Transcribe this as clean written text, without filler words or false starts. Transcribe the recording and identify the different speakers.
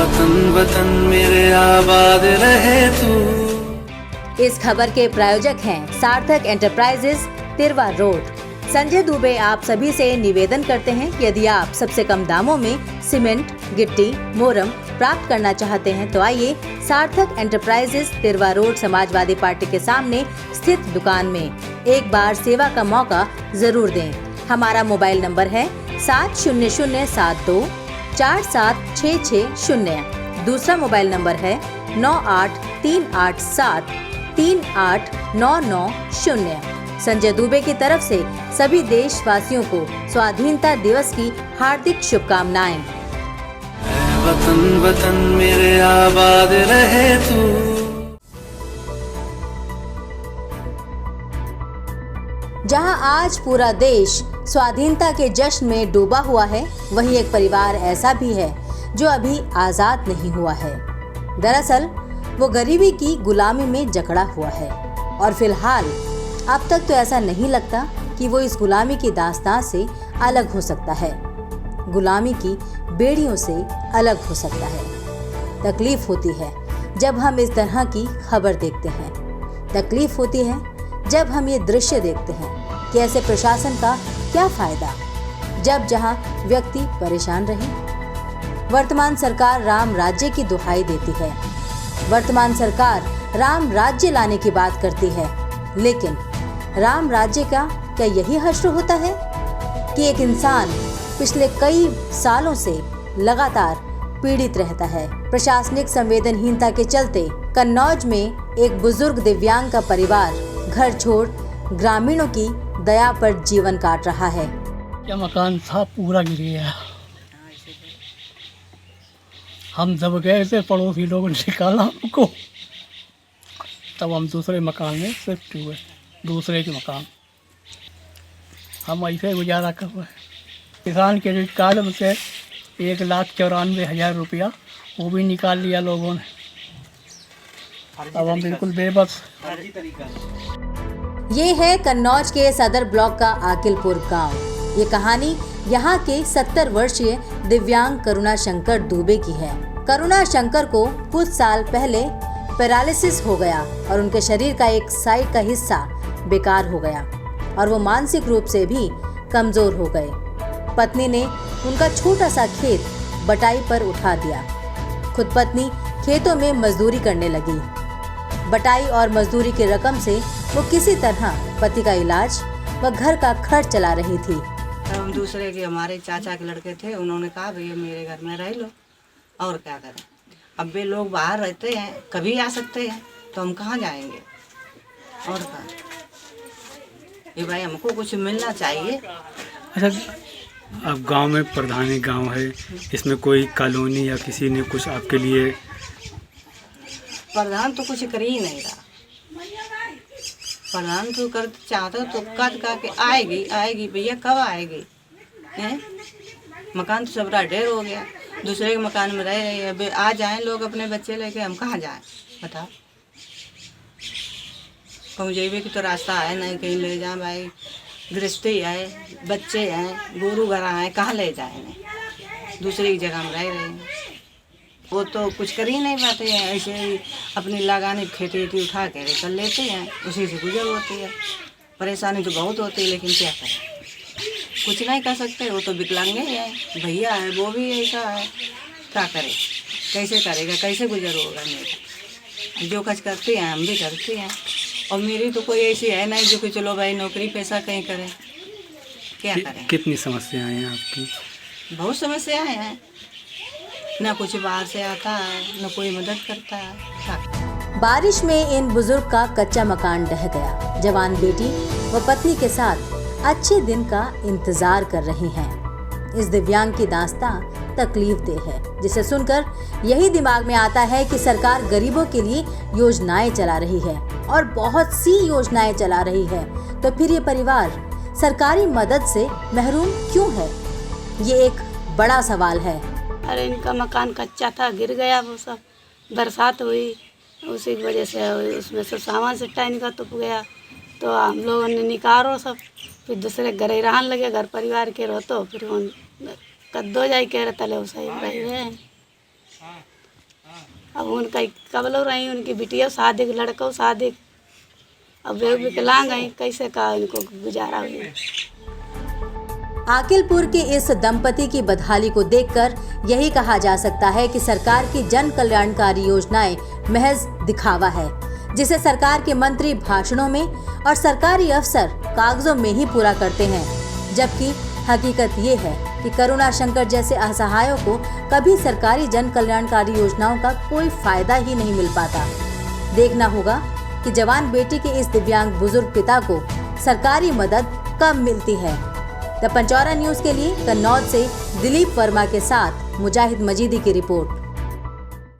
Speaker 1: वतन वतन मेरे आबाद रहे तू।
Speaker 2: इस खबर के प्रायोजक हैं सार्थक एंटरप्राइजेज, तिरवा रोड। संजय दुबे आप सभी से निवेदन करते हैं कि यदि आप सबसे कम दामों में सीमेंट, गिट्टी, मोरम प्राप्त करना चाहते हैं तो आइए सार्थक enterprises, Tirwa road, Samajwadi party के सामने स्थित दुकान में एक बार सेवा का मौका जरूर दें। हमारा मोबाइल नंबर है 70072 47660। दूसरा मोबाइल नंबर है 98387 38990। संजय दुबे की तरफ से सभी देशवासियों को स्वाधीनता दिवस की हार्दिक शुभकामनाएं।
Speaker 1: वतन वतन मेरे आबाद रहे तू।
Speaker 2: जहां आज पूरा देश स्वाधीनता के जश्न में डूबा हुआ है, वहीं एक परिवार ऐसा भी है जो अभी आजाद नहीं हुआ है। दरअसल वो गरीबी की गुलामी में जकड़ा हुआ है और फिलहाल अब तक तो ऐसा नहीं लगता कि वो इस गुलामी की दास्तां से अलग हो सकता है, गुलामी की बेड़ियों से अलग हो सकता है। तकलीफ होती है जब हम इस तरह की खबर देखते हैं। तकलीफ होती है जब हम ये दृश्य देखते हैं कि ऐसे प्रशासन का क्या फायदा जब जहां व्यक्ति परेशान रहे। वर्तमान सरकार राम राज्य की दुहाई देती है, वर्तमान सरकार राम राज्य लाने की बात करती है, लेकिन राम राज्य का क्या यही हश्र होता है कि एक इंसान पिछले कई सालों से लगातार पीड़ित रहता है। प्रशासनिक संवेदनहीनता के चलते कन्नौज में एक बुजुर्ग दिव्यांग का परिवार घर छोड़ ग्रामीणों की दया पर जीवन काट रहा है।
Speaker 3: क्या मकान था पूरा गिर गया। हम जब गए थे पड़ोसी लोगों ने निकाला हमको, तब हम दूसरे मकान में शिफ्ट हुए, दूसरे के मकान। हम ऐसे गुजारा कर रहे हैं। किसान क्रेडिट कार्ड में से 1,94,000 रुपया वो भी निकाल लिया लोगों ने। अब हम बिल्कुल बेबस।
Speaker 2: ये है कन्नौज के सदर ब्लॉक का आकिलपुर गांव। ये कहानी यहाँ के 70 वर्षीय दिव्यांग करुणा शंकर दुबे की है। करुणा शंकर को कुछ साल पहले पैरालिसिस हो गया और उनके शरीर का एक साइड का हिस्सा बेकार हो गया और वो मानसिक रूप से भी कमजोर हो गए। पत्नी ने उनका छोटा सा खेत बटाई पर उठा दिया। खुद पत्नी खेतों में मजदूरी करने लगी। बटाई और मजदूरी की रकम से वो किसी तरह पति का इलाज व घर का खर्च चला रही थी।
Speaker 4: हम दूसरे के हमारे चाचा के लड़के थे, उन्होंने कहा भैया मेरे घर में रह लो, और क्या करें। अब वे लोग बाहर रहते हैं, कभी आ सकते हैं, तो हम कहाँ जाएंगे। और क्या ये भाई हमको कुछ मिलना चाहिए।
Speaker 5: अच्छा, अब गांव में प्रधानी गांव है, इसमें कोई कॉलोनी या किसी ने कुछ आपके लिए?
Speaker 4: प्रधान तो कुछ कर ही नहीं रहा। प्रधान तो कर चाहता तो कद का के आएगी भैया, कब आएगी हैं? मकान तो सबरा ढेर हो गया, दूसरे के मकान में रह रही है। आ जाएं लोग अपने बच्चे लेके, हम कहाँ जाएं बताओ। कहूँ जेबे की तो रास्ता है नहीं, कहीं ले जाए भाई। गृहस्थी है, बच्चे हैं, गोरू घरा हैं, कहाँ ले जाए। दूसरी जगह में रह रहे हैं, वो तो कुछ कर ही नहीं पाते हैं। ऐसे ही अपनी लगानी खेती उठा के कर लेते हैं, उसी से गुजर होती है। परेशानी तो बहुत होती है, लेकिन क्या करें, कुछ नहीं कर सकते। वो तो विकलांगे हैं, भैया है, वो भी ऐसा है, क्या करे, कैसे करेगा, कैसे गुजर होगा मेरा। जो कुछ करते हैं हम भी करते हैं, और मेरी तो कोई ऐसी है नहीं जो कि चलो भाई नौकरी पैसा कहीं करें, क्या करें।
Speaker 5: कितनी समस्याएं हैं आपकी?
Speaker 4: बहुत समस्याएं हैं, ना कुछ बाहर से आता है, ना कोई मदद करता है।
Speaker 2: बारिश में इन बुजुर्ग का कच्चा मकान ढह गया। जवान बेटी व पत्नी के साथ अच्छे दिन का इंतजार कर रही हैं। इस दिव्यांग की दास्तां तकलीफ दे है, जिसे सुनकर यही दिमाग में आता है कि सरकार गरीबों के लिए योजनाएं चला रही है और बहुत सी योजनाएं चला रही है, तो फिर ये परिवार सरकारी मदद से महरूम क्यों है? ये एक बड़ा सवाल है।
Speaker 6: अरे इनका मकान कच्चा था, गिर गया, वो सब बरसात हुई, उसी की वजह से उसमें सब सामान सिट्टा इनका टूट गया। तो हम लोगों ने निकालो सब, फिर दूसरे घरे रहन लगे, घर परिवार के रहो, तो फिर कद्दो जाई कह रहे तले सही रहे। अब उनका कबलो रही, उनकी बिटिया शादी, लड़कों शादी, अब वे विकलांग हैं, कैसे का इनको गुजारा हुई।
Speaker 2: आकिलपुर के इस दंपति की बदहाली को देखकर यही कहा जा सकता है कि सरकार की जन कल्याणकारी योजनाएं महज दिखावा है, जिसे सरकार के मंत्री भाषणों में और सरकारी अफसर कागजों में ही पूरा करते हैं, जबकि हकीकत ये है कि करुणा शंकर जैसे असहायों को कभी सरकारी जन कल्याणकारी योजनाओं का कोई फायदा ही नहीं मिल पाता। देखना होगा कि जवान बेटी के इस दिव्यांग बुजुर्ग पिता को सरकारी मदद कब मिलती है। द पंचौरा न्यूज के लिए कन्नौज से दिलीप वर्मा के साथ मुजाहिद मजीदी की रिपोर्ट।